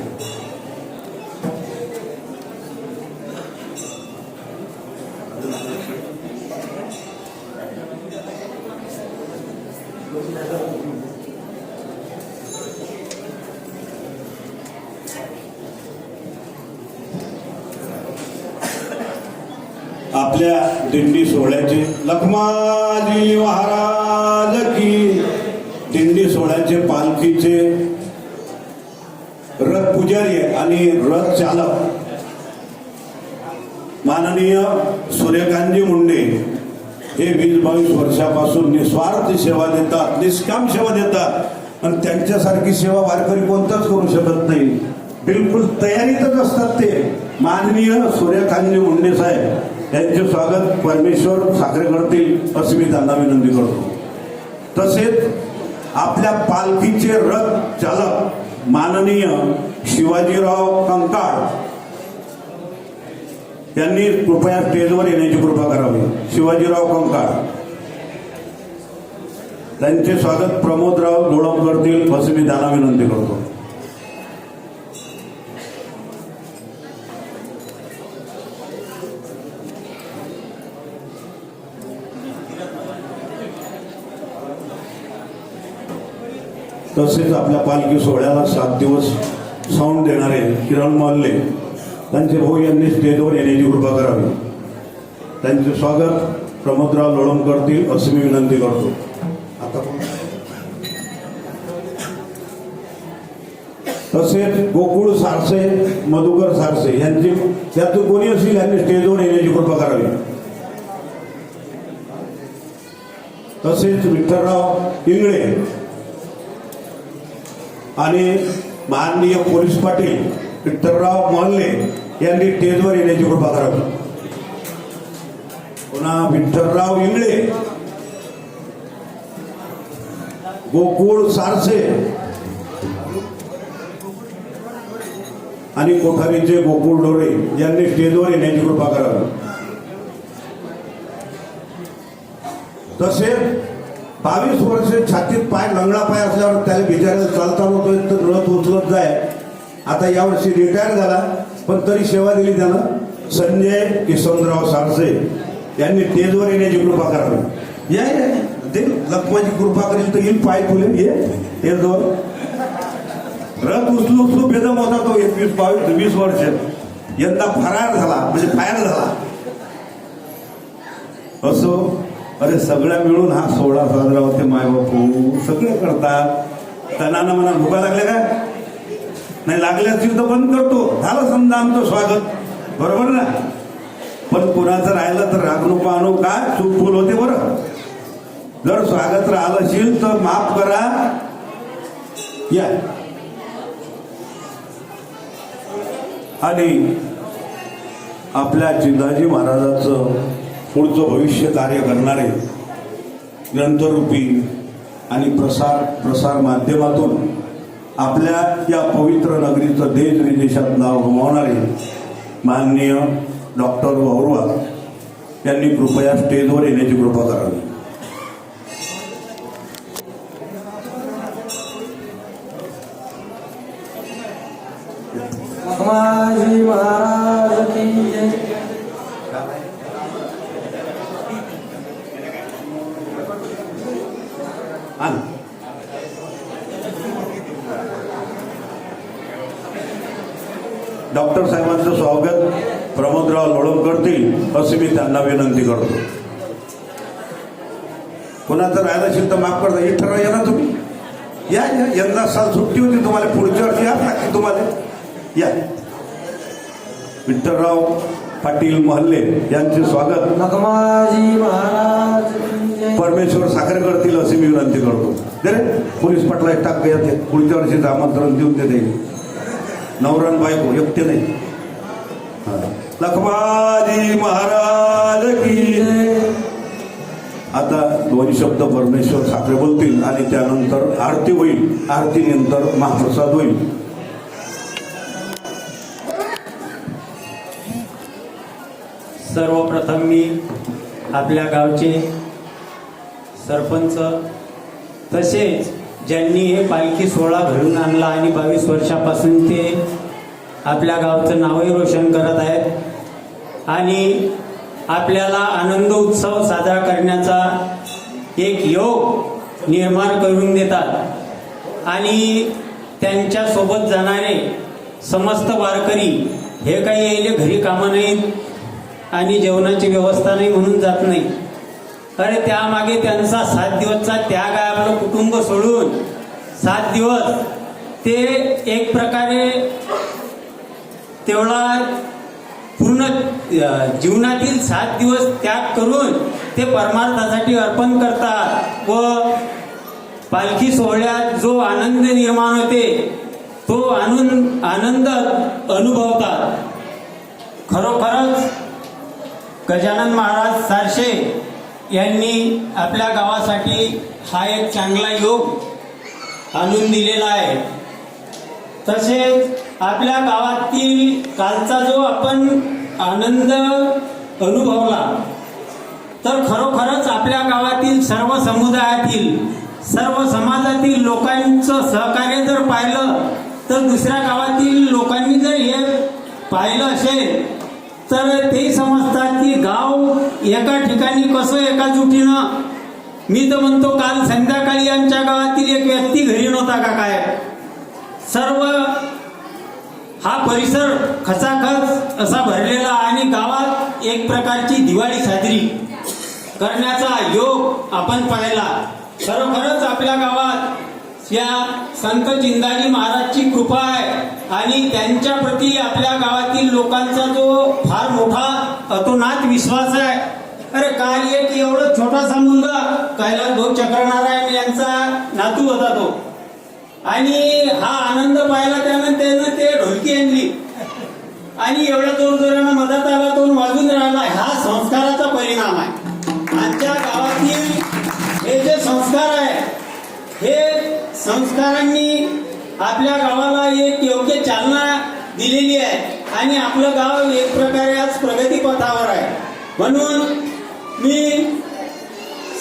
आपल्या दिंडी सोहळ्याचे लखमाजी महाराज की. दिंडी सोहळ्याचे पालखीचे रथ पुजारी आणि रथ चालक माननीय सूर्यकांतजी मुंडे हे 20-22 वर्षापासून निस्वार्थ सेवा देतात, निष्काम सेवा देतात आणि त्यांच्यासारखी सेवा वारकरी कोणताच करू शकत नाही. बिलकुल तयारीतच असतात ते. माननीय सूर्यकांतजी मुंडे साहेब यांचे स्वागत परमेश्वर साखरे करतील अशी मी त्यांना विनंती करतो. तसेच आपल्या पालखीचे रथ चालक माननीय शिवाजीराव कंकाळ यांनी कृपया स्टेजवर येण्याची कृपा करावी. शिवाजीराव कंकाळ त्यांचे स्वागत प्रमोदराव लोळम करतील अशी मी त्यांना विनंती करतो. तसेच आपल्या पालखी सोहळ्याला 7 दिवस साऊंड देणारे किरण मोल्ले त्यांचे भाऊ यांनी स्टेजवर येण्याची कृपा करावी. त्यांचे स्वागत प्रमोदराव लोळम करतील अशी मी विनंती करतो. आता तसेच गोकुळ सारसे, मधुकर सारसे यांची त्यातून कोणी असेल यांनी स्टेजवर येण्याची कृपा करावी. तसेच विठ्ठलराव इंगळे आणि माननीय पोलीस पाटील विठ्ठलराव मोहल्ले यांनी स्टेजवर येण्याची कृपा करावी. पुन्हा विठ्ठलराव इंगळे, गोकुळ सारसे आणि कोठारीचे गोकुळ डोळे यांनी स्टेजवर येण्याची कृपा करावी. तसे 22 वर्ष छातीत पाय लंगडा पाय असल्यावर त्याला बिचारायला चालता नव्हतो तर रथ उचलत जाय. आता यावर्षी रिटायर झाला पण तरी सेवा दिली त्यानं. संजय किसनराव सारसे यांनी स्टेजवर येण्याची कृपा करावी. या ते लक्ष्माची कृपा करेल तर येईल पाय तुले ये स्टेजवर. रथ उचलू बेदम होता तो 21-22-20 वर्ष. यंदा फरार झाला म्हणजे फायर झाला. असो अरे सगळ्या मिळून हा सोहळा साजरा होते. माय बापू सगळे करतात. तणानं मना भुका लागल्या काय नाही लागले असतील तर बंद करतो. झालं समजा आमचं स्वागत बरोबर ना. पण कुणाचं राहिलं तर राग नको आणू काय चूक भूल होते बरं. जर स्वागत राहिलं असेल तर माफ करा. या आणि आपल्या चिंताजी महाराजाचं पुढचं भविष्य कार्य करणारे ग्रंथरूपी आणि प्रसार माध्यमातून आपल्या या पवित्र नगरीचं देश विदेशात नाव गमावणारे माननीय डॉक्टर वौरवा यांनी कृपया स्टेजवर येण्याची कृपा करावी. लखमाजी महाराज की जय. डॉक्टर साहेबांचं स्वागत प्रमोदराव लोळम करतील अशी मी त्यांना विनंती करतो. कुणाचं राहिलं असेल तर माफ करता. इथं या ना तुम्ही. या यंदा साल सुट्टी होती तुम्हाला. पुढच्या वर्षी या लागते तुम्हाला. या विठ्ठलराव पाटील महल्ले यांचे स्वागत लखमाजी महाराज की जय. परमेश्वर साखर करतील अशी मी विनंती करतो. रे पोलीस पाटला एक टाक येते पुढच्या वर्षीचं आमंत्रण देऊन देते. नवरण बायको एकटे नाही. लखमाजी महाराज की जय. आता 2 शब्द परमेश्वर साखरे बोलतील आणि त्यानंतर आरती होईल. आरतीनंतर महाप्रसाद होईल. सर्वप्रथम मी आपल्या गावचे सरपंच तसेच ज्यांनी हे पालखी सोहळा घडून आणला आणि 22 वर्षापासून ते आपल्या गावचं नावही रोशन करत आहेत आणि आपल्याला आनंद उत्सव साजरा करण्याचा एक योग निर्माण करून देतात आणि त्यांच्यासोबत जाणारे समस्त वारकरी हे काही यायले घरी कामं नाहीत आणि जेवणाची व्यवस्था नाही म्हणून जात नाही. अरे त्यामागे त्यांचा 7 दिवसचा त्याग आहे. आपलं कुटुंब सोडून 7 दिवस ते एक प्रकारे तेवढा पूर्ण जीवनातील 7 दिवस त्याग करून ते परमार्थासाठी अर्पण करतात व पालखी सोहळ्यात जो आनंद निर्माण होते तो आनंद अनुभवतात. खरोखरच गजानन महाराज सारसे यांनी आपल्या गावासाठी हा एक चांगला योग आणून दिलेला आहे. तसेच आपल्या गावातील कालचा जो आपण आनंद अनुभवला तर खरोखरच आपल्या गावातील सर्व समुदायातील सर्व समाजातील लोकांचं सहकार्य जर पाहिलं तर दुसऱ्या गावातील लोकांनी जर हे पाहिलं असेल तर ते समजतात की गाव एका ठिकाणी कसं एकाजुटीनं. मी तर म्हणतो काल संध्याकाळी आमच्या गावातील एक व्यक्ती घरी नव्हता का काय. सर्व हा परिसर खचाखच असा भरलेला आणि गावात एक प्रकारची दिवाळी साजरी करण्याचा योग आपण पाहिला. खरोखरच आपल्या गावात या संत चिंताजी महाराजची कृपा आहे आणि त्यांच्या प्रती आपल्या गावातील लोकांचा जो फार मोठा अतोनात विश्वास आहे. अरे काल एक एवढा छोटासा मुलगा कैलास भाऊ चक्रनारायण यांचा नातू होता तो आणि हा आनंद पाहिला त्यानं ते ढोलकी आणली आणि एवढ्या जोरजोरानं मदत आला तो वाजून राहिला. हा संस्काराचा परिणाम आहे. आमच्या गावातील हे जे संस्कार आहे हे संस्कारांनी आपल्या गावाला एक योग्य चालना दिलेली आहे आणि आपलं गाव एक प्रकारे आज प्रगती पथावर आहे. म्हणून मी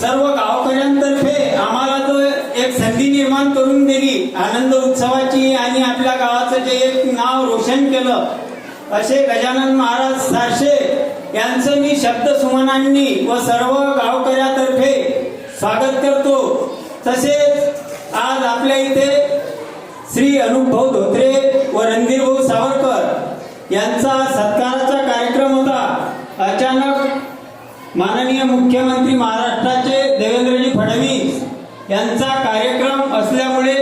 सर्व गावकऱ्यांतर्फे आम्हाला जो एक संधी निर्माण करून दिली आनंद उत्सवाची आणि आपल्या गावाचं जे एक नाव रोशन केलं असे गजानन महाराज सारशे यांचं मी शब्द सुमनांनी व सर्व गावकऱ्यातर्फे स्वागत करतो. तसेच आज आपल्या इथे श्री अनुपभाऊ धोत्रे व रणधीरभाऊ सावरकर यांचा सत्काराचा कार्यक्रम होता. अचानक माननीय मुख्यमंत्री महाराष्ट्राचे देवेंद्रजी फडणवीस यांचा कार्यक्रम असल्यामुळे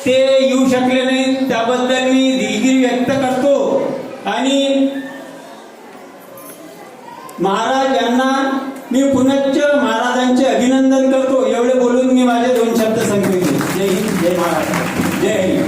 ते येऊ शकले नाही. त्याबद्दल मी दिलगिरी व्यक्त करतो आणि महाराज यांना मी पुनश्च महाराजांचे अभिनंदन करतो. एवढे बोलून मी माझे 2 शब्द संपविले. जय हिंद, जय महाराष्ट्र, जय हिंद.